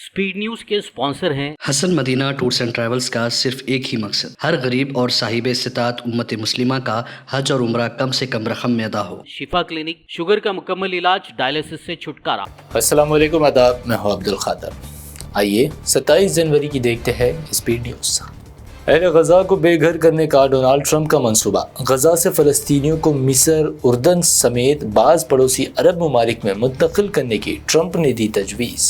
Speed news के sponsor हैं Hasan Madina tours and travels का सिर्फ एक ही मकसद, हर गरीब और साहिब इस्तिताअत उम्मत मुस्लिमा का हज और उम्रा कम से कम रकम में अदा हो। शिफा क्लिनिक, शुगर का मुकम्मल इलाज, डायलिसिस से छुटकारा। अस्सलाम वालेकुम, आदाब, मैं हूं अब्दुल खादर। आइए 27 जनवरी की देखते हैं स्पीड न्यूज़। अहले गजा को बेघर करने का डोनाल्ड ट्रंप का मंसूबा। गजा से फ़लस्तीनियों को मिस्र, उर्दन समेत बाज़ पड़ोसी अरब ममालिक में मुंतकिल करने की ट्रंप ने दी तजवीज़।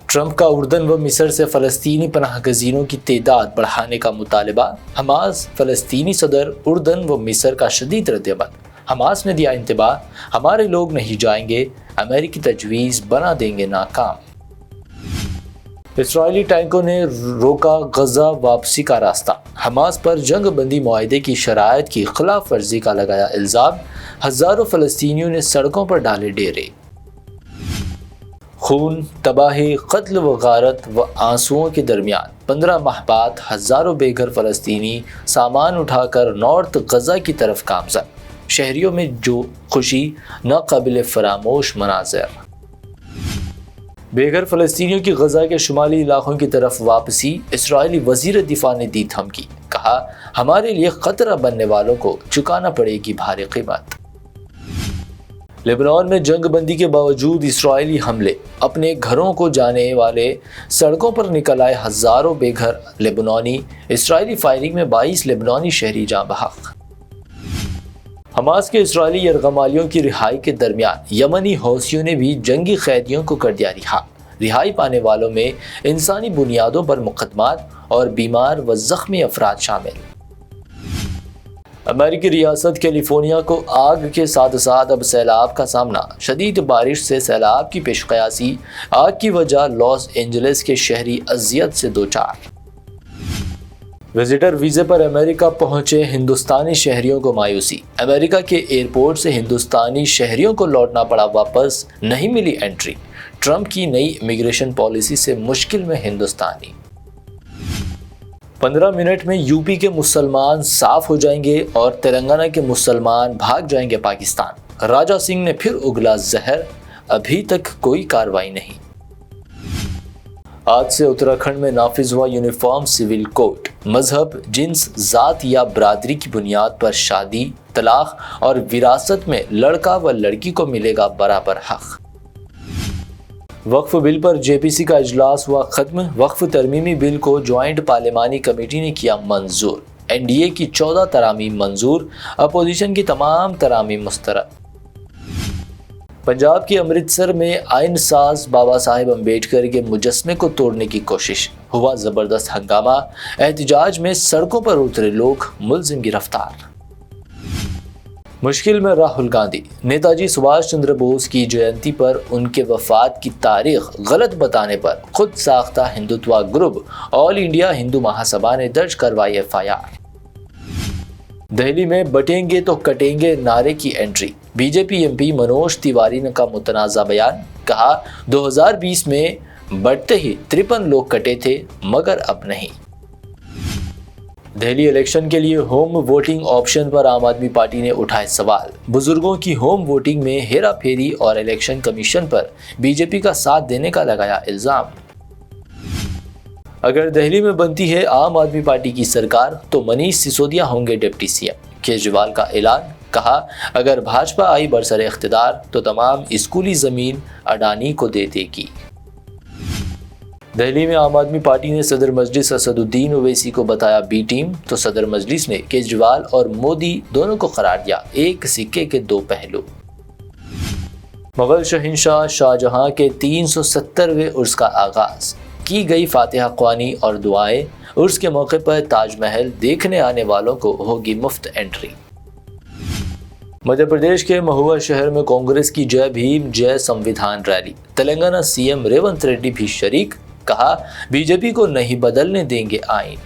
ट्रंप का उर्दन व मिस्र से फ़लस्तीनी पनाह गज़ीनों की तादाद बढ़ाने का मुतालबा। हमास फ़लस्तीनी सदर उर्दन व मिस्र का शदीद रद्द-ए-अमल। हमास ने दिया इंतबाह, हमारे लोग नहीं जाएंगे, अमेरिकी तजवीज़ बना देंगे नाकाम। इसराइली टैंकों ने रोका गजा वापसी का रास्ता। हमास पर जंग बंदी मुआहदे की शराइत की खिलाफ वर्जी का लगाया इल्ज़ाम। हज़ारों फ़लस्तीनियों ने सड़कों पर डाले डेरे। खून, तबाही, कत्ल व गारत व आंसुओं के दरमियान 15 माह बाद हज़ारों बेघर फ़लस्तीनी सामान उठाकर नॉर्थ गजा की तरफ गामज़न। शहरियों में जो खुशी नाकाबिल फरामोश मनाज़र। बेघर फ़लस्तीनियों की गजा के शुमाली इलाकों की तरफ वापसी। इसराइली वज़ीर दिफा ने दी धमकी, कहा हमारे लिए ख़तरा बनने वालों को चुकाना पड़ेगी भारी कीमत। लेबनान में जंग बंदी के बावजूद इसराइली हमले। अपने घरों को जाने वाले सड़कों पर निकल आए हज़ारों बेघर लेबनानी। इसराइली फायरिंग में 22 लेबनानी शहरी जाँ बहक। हमास के इसराइली यरगमालियों की रिहाई के दरमियान यमनी हौसियों ने भी जंगी कैदियों को कर दिया रिहा। रिहाई पाने वालों में इंसानी बुनियादों पर मुकदमात और बीमार व ज़ख्मी अफराद शामिल। अमेरिकी रियासत कैलिफोर्निया को आग के साथ साथ अब सैलाब का सामना। शदीद बारिश से सैलाब की पेशकयासी। आग की वजह लॉस एंजलिस के शहरी अजियत से दो चार। विजिटर वीज़े पर अमेरिका पहुंचे हिंदुस्तानी शहरियों को मायूसी। अमेरिका के एयरपोर्ट से हिंदुस्तानी शहरियों को लौटना पड़ा वापस, नहीं मिली एंट्री। ट्रंप की नई इमिग्रेशन पॉलिसी से मुश्किल में हिंदुस्तानी। 15 मिनट में यूपी के मुसलमान साफ हो जाएंगे और तेलंगाना के मुसलमान भाग जाएंगे पाकिस्तान। राजा सिंह ने फिर उगला जहर, अभी तक कोई कार्रवाई नहीं। आज से उत्तराखंड में नाफिज हुआ यूनिफॉर्म सिविल कोड। मजहब, जिन्स, जात या बरादरी की बुनियाद पर शादी, तलाक और विरासत में लड़का व लड़की को मिलेगा बराबर हक। वक्फ बिल पर जेपीसी का इजलास हुआ खत्म। वक्फ तरमीमी बिल को ज्वाइंट पार्लिमानी कमेटी ने किया मंजूर। एनडीए की 14 तरामीम मंजूर, अपोजिशन की तमाम तरामीम मुस्तरद। पंजाब के अमृतसर में आइन साज बाबा साहेब अम्बेडकर के मुजस्मे को तोड़ने की कोशिश। हुआ जबरदस्त हंगामा। एहतजाज में सड़कों पर उतरे लोग, मुलजिम गिरफ्तार। मुश्किल में राहुल गांधी। नेताजी सुभाष चंद्र बोस की जयंती पर उनके वफात की तारीख गलत बताने पर खुद साख्ता Hindutva group All India Hindu Mahasabha ने दर्ज करवाई एफआईआर। दिल्ली में बटेंगे तो कटेंगे नारे की entry. BJP MP Manoj Tiwari ने का मुतनाज़ा बयान, कहा 2020 में बढ़ते ही 53 लोग कटे थे, मगर अब नहीं। दिल्ली इलेक्शन के लिए होम वोटिंग ऑप्शन पर आम आदमी पार्टी ने उठाए सवाल। बुजुर्गों की होम वोटिंग में हेरा फेरी और इलेक्शन कमीशन पर बीजेपी का साथ देने का लगाया इल्जाम। अगर दिल्ली में बनती है आम आदमी पार्टी की सरकार तो मनीष सिसोदिया होंगे डिप्टी सीएम। केजरीवाल का ऐलान, कहा अगर भाजपा आई बरसरे इख्तिदार तो तमाम स्कूली जमीन अडानी को दे देगी। दिल्ली में आम आदमी पार्टी ने सदर मजलिस असदुद्दीन ओवैसी को बताया बी टीम, तो सदर मजलिस ने केजरीवाल और मोदी दोनों को करार दिया एक सिक्के के दो पहलू। मुगल शहंशाह शाहजहां के 370वें उर्स का आगाज। की गई फातिहा ख्वानी और दुआएं। उर्स के मौके पर ताजमहल देखने आने वालों को होगी मुफ्त एंट्री। मध्य प्रदेश के महुआ शहर में कांग्रेस की जय भीम जय संविधान रैली। तेलंगाना सीएम रेवंत रेड्डी भी शरीक, कहा बीजेपी को नहीं बदलने देंगे आइन।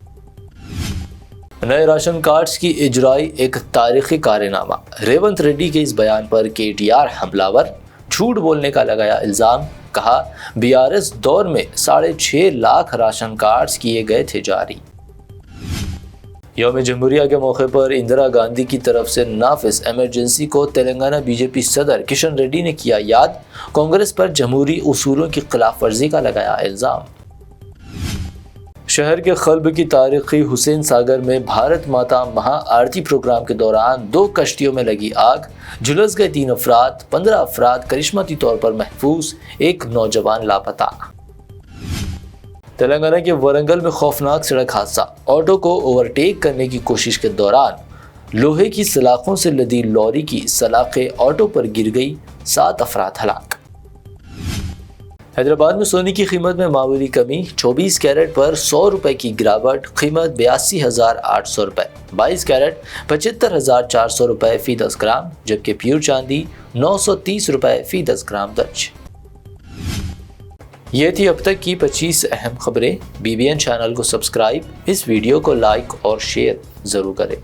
नए राशन कार्ड्स की इजराई एक तारीखी कारनामा। रेवंत रेड्डी के इस बयान पर केटीआर हमलावर, झूठ बोलने का लगाया इल्जाम। कहा बीआरएस दौर में 6.5 लाख राशन कार्ड्स किए गए थे जारी। یوم جمہوریہ کے موقع پر اندرا گاندھی کی طرف سے نافذ ایمرجنسی کو تلنگانہ بی جے پی صدر کشن ریڈی نے کیا یاد، کانگریس پر جمہوری اصولوں کی خلاف ورزی کا لگایا الزام۔ شہر کے قلب کی تاریخی حسین ساگر میں بھارت ماتا مہا آرتی پروگرام کے دوران 2 کشتیوں میں لگی آگ، جھلس گئے 3 افراد، 15 افراد کرشماتی طور پر محفوظ، 1 نوجوان لاپتہ۔ تلنگانہ کے ورنگل میں خوفناک سڑک حادثہ، آٹو کو اوورٹیک کرنے کی کوشش کے دوران لوہے کی سلاخوں سے لدی لوری کی سلاخیں آٹو پر گر گئی، 7 افراد ہلاک۔ حیدرآباد میں سونے کی قیمت میں معمولی کمی، 24 کیرٹ پر 100 روپے کی گراوٹ، قیمت 82,800 روپے، 22 کیرٹ 75,400 روپے فی 10 گرام، جبکہ پیور چاندی 930 روپے فی 10 گرام درج۔ یہ تھی اب تک کی 25 اہم خبریں۔ BBN چینل کو سبسکرائب، اس ویڈیو کو لائک اور شیئر ضرور کریں۔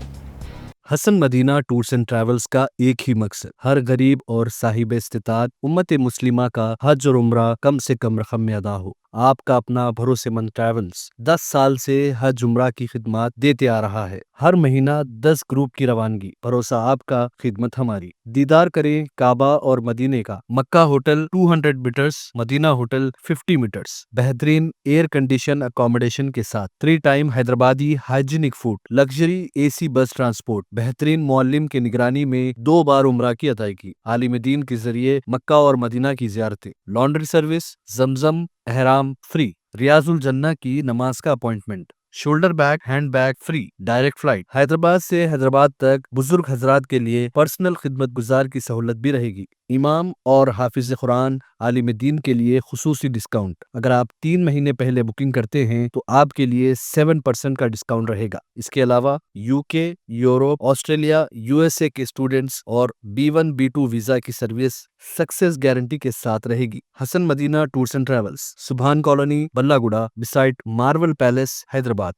حسن مدینہ ٹورز اینڈ ٹریولز کا ایک ہی مقصد، ہر غریب اور صاحب استطاعت امت مسلمہ کا حج اور عمرہ کم سے کم رقم میں ادا ہو۔ آپ کا اپنا بھروسے مند ٹریولز 10 سال سے حج عمرہ کی خدمات دیتے آ رہا ہے۔ ہر مہینہ 10 گروپ کی روانگی، بھروسہ آپ کا، خدمت ہماری۔ دیدار کریں کعبہ اور مدینے کا۔ مکہ ہوٹل 200 میٹرز، مدینہ ہوٹل 50 میٹرز، بہترین ایئر کنڈیشن اکوموڈیشن کے ساتھ، 3 time Hyderabadi hygienic food, luxury AC بس ٹرانسپورٹ، بہترین معلم کی نگرانی میں 2 بار عمرہ کی ادائیگی، عالم دین کے ذریعے مکہ اور مدینہ کی زیارتیں، لانڈری سروس، زمزم احرام فری، ریاض الجنہ کی نماز کا appointment, shoulder bag hand bag free, direct flight, Hyderabad سے حیدرآباد تک بزرگ حضرات کے لیے پرسنل خدمت گزار کی سہولت بھی رہے گی، امام اور حافظ قرآن عالم دین کے لیے خصوصی ڈسکاؤنٹ۔ اگر آپ 3 مہینے پہلے بکنگ کرتے ہیں تو آپ کے لیے 7% کا ڈسکاؤنٹ رہے گا۔ اس کے علاوہ UK، یورپ، آسٹریلیا، USA کے اسٹوڈنٹس اور B1 B2 ویزا کی سروس سکسیس گارنٹی کے ساتھ رہے گی۔ حسن مدینہ ٹورز اینڈ ٹریولز، سبحان کالونی، بلہ گڈا، بسائٹ مارول پیلیس، حیدرآباد۔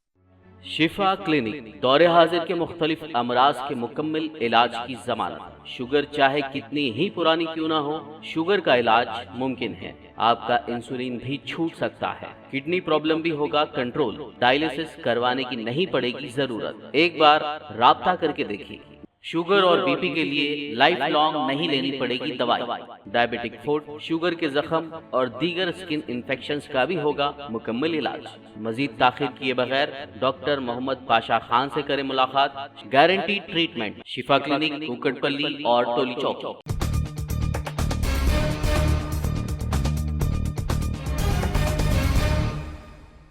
شفا کلینک دور حاضر کے مختلف امراض کے مکمل علاج کی ضمانت۔ شوگر چاہے کتنی ہی پرانی کیوں نہ ہو، شوگر کا علاج ممکن ہے۔ آپ کا انسولین بھی چھوٹ سکتا ہے، کڈنی پرابلم بھی ہوگا کنٹرول، ڈائلیسس کروانے کی نہیں پڑے گی ضرورت۔ ایک بار رابطہ کر کے دیکھیے۔ شوگر اور BP کے لیے لائف لانگ نہیں لینی پڑے گی دوائی۔ ڈائبیٹک فوڈ، شوگر کے زخم اور دیگر سکن انفیکشنز کا بھی ہوگا مکمل علاج۔ مزید تاخیر کیے بغیر ڈاکٹر محمد پاشا خان سے کریں ملاقات۔ گارنٹی ٹریٹمنٹ، شفا کلینک، کوکٹ پلی اور ٹولی چوک۔